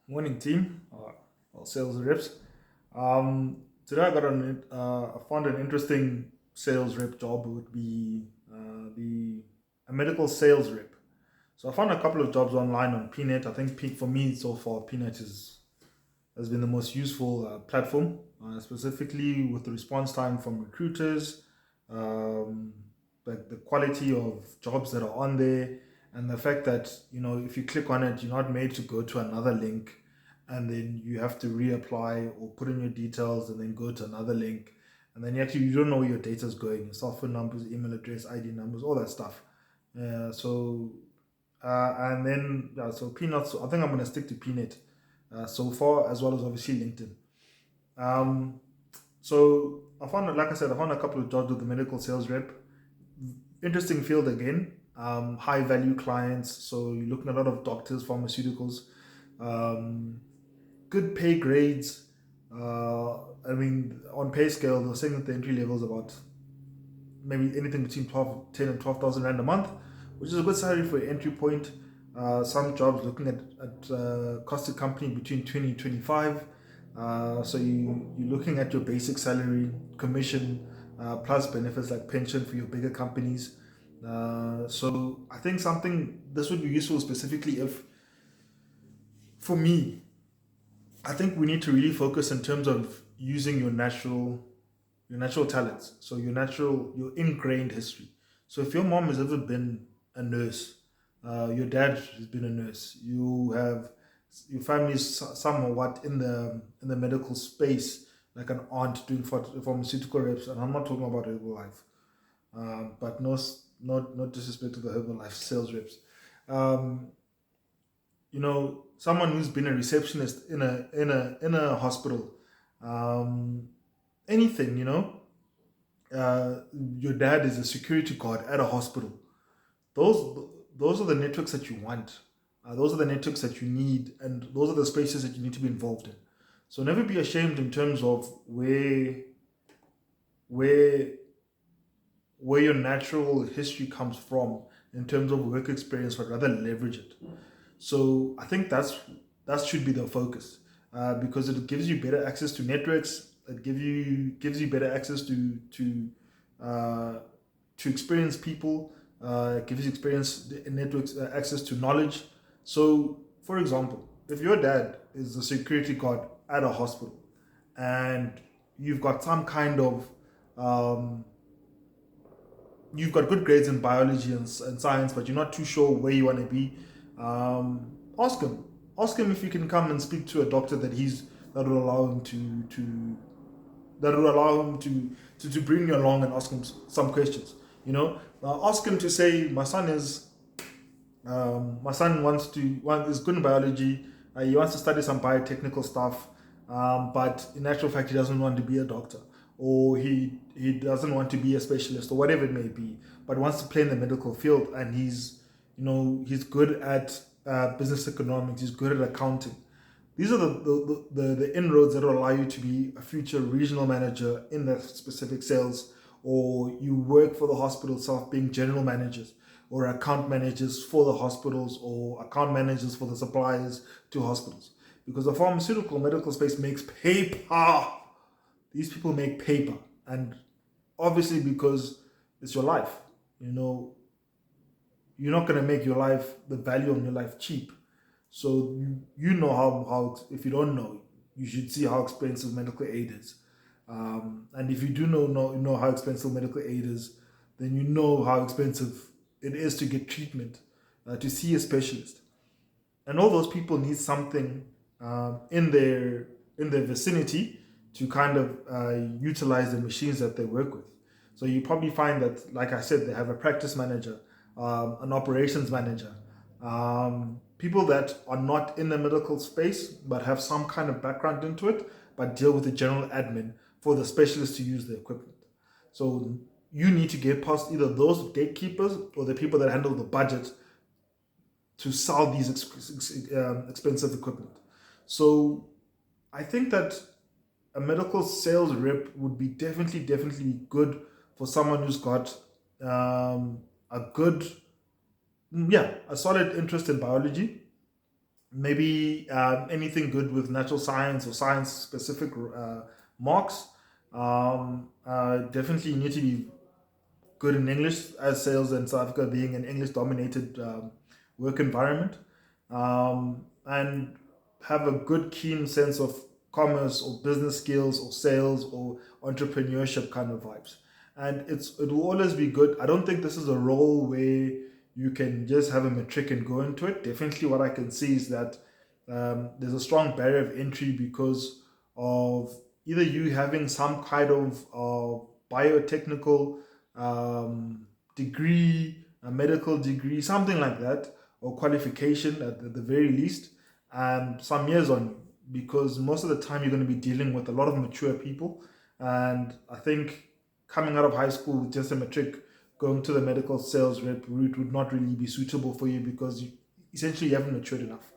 Morning team, sales reps. Today I found an interesting sales rep job. It would be the a medical sales rep. So I found a couple of jobs online on Pnet. I think for me so far, Pnet has been the most useful platform, specifically with the response time from recruiters, um, the quality of jobs that are on there, and the fact that if you click on it, you're not made to go to another link, and then you have to reapply or put in your details and then go to another link, and then you don't know where your data is going, your cell phone numbers, email address, ID numbers, all that stuff. And then so Peanuts. I think I'm gonna stick to Peanut so far, as well as obviously LinkedIn. Um, so like I said, I found a couple of jobs with the medical sales rep. Interesting field again. High value clients. So you're looking at a lot of doctors, pharmaceuticals, um, good pay grades. I mean, on pay scale, they're saying that the entry level is about maybe anything between 10 and 12,000 rand a month, which is a good salary for an entry point. Some jobs looking at cost to company between 20 and 25. So you're looking at your basic salary, commission, plus benefits like pension for your bigger companies. So I think something this would be useful specifically if, for me, I think we need to really focus in terms of using your natural talents. So your ingrained history. So if your mom has ever been a nurse, your dad has been a nurse, your family is somewhat in the medical space, like an aunt doing pharmaceutical reps, and I'm not talking about Herbalife, but not disrespect to the Herbalife sales reps. Um, Someone who's been a receptionist in a hospital, um, anything, your dad is a security guard at a hospital. Those are the networks that you want. Those are the networks that you need, and those are the spaces that you need to be involved in. So never be ashamed in terms of where where your natural history comes from in terms of work experience, but rather leverage it. So I think that should be the focus, because it gives you better access to networks. It gives you better access uh, to experience people. It gives you experience in networks, access to knowledge. So, for example, if your dad is a security guard at a hospital, and you've got some kind of um, you've got good grades in biology and science, but you're not too sure where you want to be, ask him. Ask him if you can come and speak to a doctor that will allow him to bring you along and ask him some questions. Ask him to say, my son is good in biology. He wants to study some biotechnical stuff, but in actual fact, he doesn't want to be a doctor, or he doesn't want to be a specialist, or whatever it may be, but wants to play in the medical field, and he's good at business economics. He's good at accounting. These are the inroads that will allow you to be a future regional manager in that specific sales, or you work for the hospital itself being general managers or account managers for the hospitals, or account managers for the suppliers to hospitals. Because the pharmaceutical medical space makes paper. These people make paper. And obviously, because it's your life, you know, you're not going to make your life, the value of your life, cheap. So you know how if you don't know, you should see how expensive medical aid is. And if you do know how expensive medical aid is, then you know how expensive it is to get treatment, to see a specialist. And all those people need something in their vicinity to kind of utilize the machines that they work with. So you probably find that, like I said, they have a practice manager, an operations manager, people that are not in the medical space but have some kind of background into it, but deal with the general admin for the specialist to use the equipment. So you need to get past either those gatekeepers or the people that handle the budget to sell these expensive equipment. So I think that a medical sales rep would be definitely good for someone who's got a good, yeah, a solid interest in biology, maybe anything good with natural science or science specific marks. Definitely you need to be good in English, as sales in South Africa being an English dominated work environment, and have a good, keen sense of commerce or business skills or sales or entrepreneurship kind of vibes. And it will always be good. I don't think this is a role where you can just have a matric and go into it. Definitely, what I can see is that there's a strong barrier of entry because of either you having some kind of biotechnical degree, a medical degree, something like that, or qualification at the very least, and some years on you. Because most of the time you're going to be dealing with a lot of mature people, and I think coming out of high school with just a matric, going to the medical sales rep route would not really be suitable for you because essentially you haven't matured enough.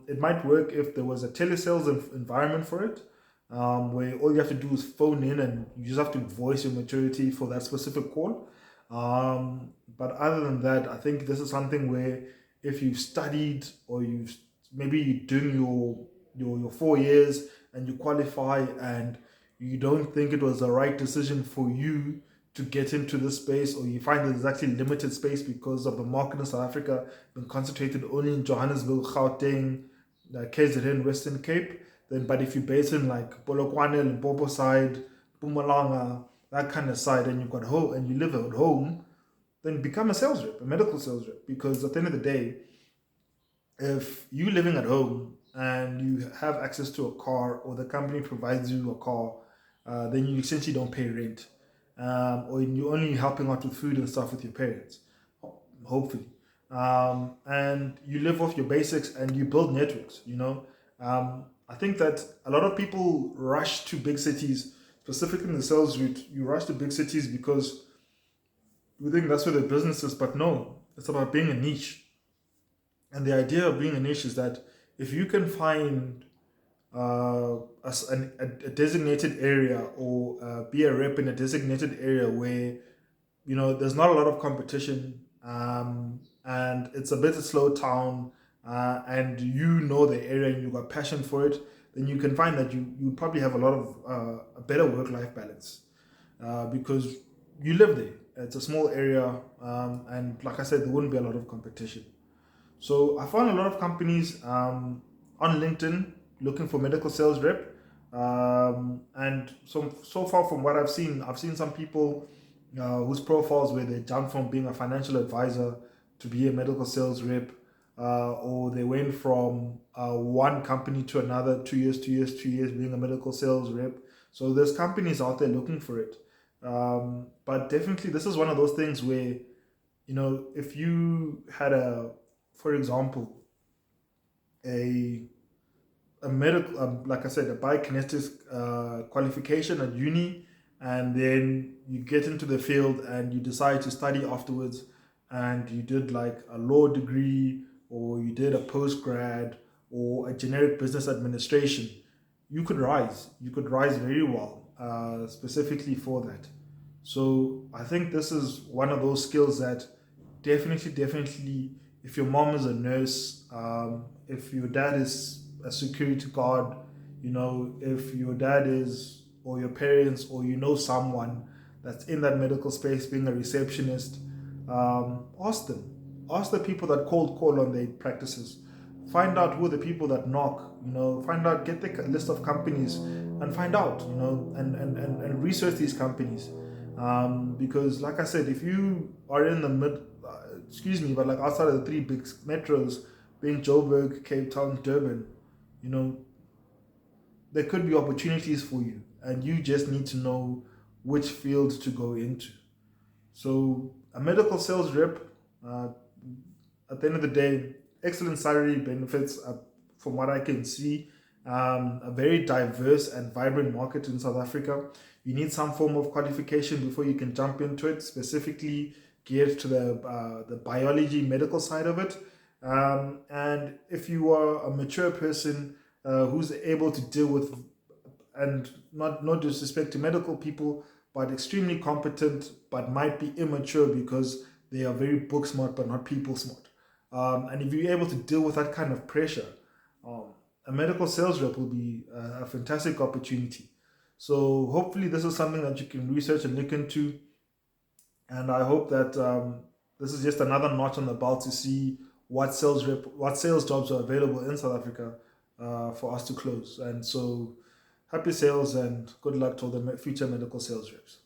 It might work if there was a telesales environment for it, where all you have to do is phone in and you just have to voice your maturity for that specific call. But other than that, I think this is something where if you've studied or you've maybe you're doing your 4 years and you qualify and you don't think it was the right decision for you to get into this space, or you find that there's actually limited space because of the market in South Africa being concentrated only in Johannesburg, Gauteng, KZN, Western Cape, then but if you're based in like Polokwane, Limpopo side, Pumalanga, that kind of side, and you've got home and you live at home, then become a sales rep, a medical sales rep. Because at the end of the day, if you living at home and you have access to a car or the company provides you a car, then you essentially don't pay rent, or you're only helping out with food and stuff with your parents, hopefully, and you live off your basics and you build networks. I think that a lot of people rush to big cities, specifically in the sales route. You rush to big cities because we think that's where the business is, but no, it's about being a niche. And the idea of being a niche is that if you can find a designated area, or be a rep in a designated area where there's not a lot of competition, and it's a bit of slow town, and the area and you've got passion for it, then you can find that you probably have a lot of a better work-life balance, because you live there. It's a small area, and like I said, there wouldn't be a lot of competition. So I found a lot of companies on LinkedIn looking for medical sales rep, and so far from what I've seen some people whose profiles where they jumped from being a financial advisor to be a medical sales rep, or they went from one company to another, 2 years, 2 years, 2 years being a medical sales rep. So there's companies out there looking for it, but definitely this is one of those things where if you had for example, a medical, like I said, a biokinetics qualification at uni, and then you get into the field and you decide to study afterwards, and you did like a law degree, or you did a post grad, or a generic business administration, you could rise. You could rise very well, specifically for that. So I think this is one of those skills that definitely, if your mom is a nurse, if your dad is a security guard, if your dad is, or your parents, or someone that's in that medical space being a receptionist, ask them. Ask the people that cold call on their practices. Find out who are the people that knock, find out, get the list of companies and find out, and research these companies. Because like I said, if you are in the excuse me, but like outside of the three big metros, being Joburg, Cape Town, Durban, there could be opportunities for you, and you just need to know which field to go into. So a medical sales rep, uh, at the end of the day, excellent salary benefits, from what I can see, a very diverse and vibrant market in South Africa. You need some form of qualification before you can jump into it, specifically geared to the biology medical side of it. And if you are a mature person who's able to deal with, and not disrespect to medical people, but extremely competent, but might be immature because they are very book smart but not people smart. And if you're able to deal with that kind of pressure, um, a medical sales rep will be a fantastic opportunity. So hopefully this is something that you can research and look into. And I hope that this is just another notch on the belt to see what sales jobs are available in South Africa for us to close. And so happy sales and good luck to the future medical sales reps.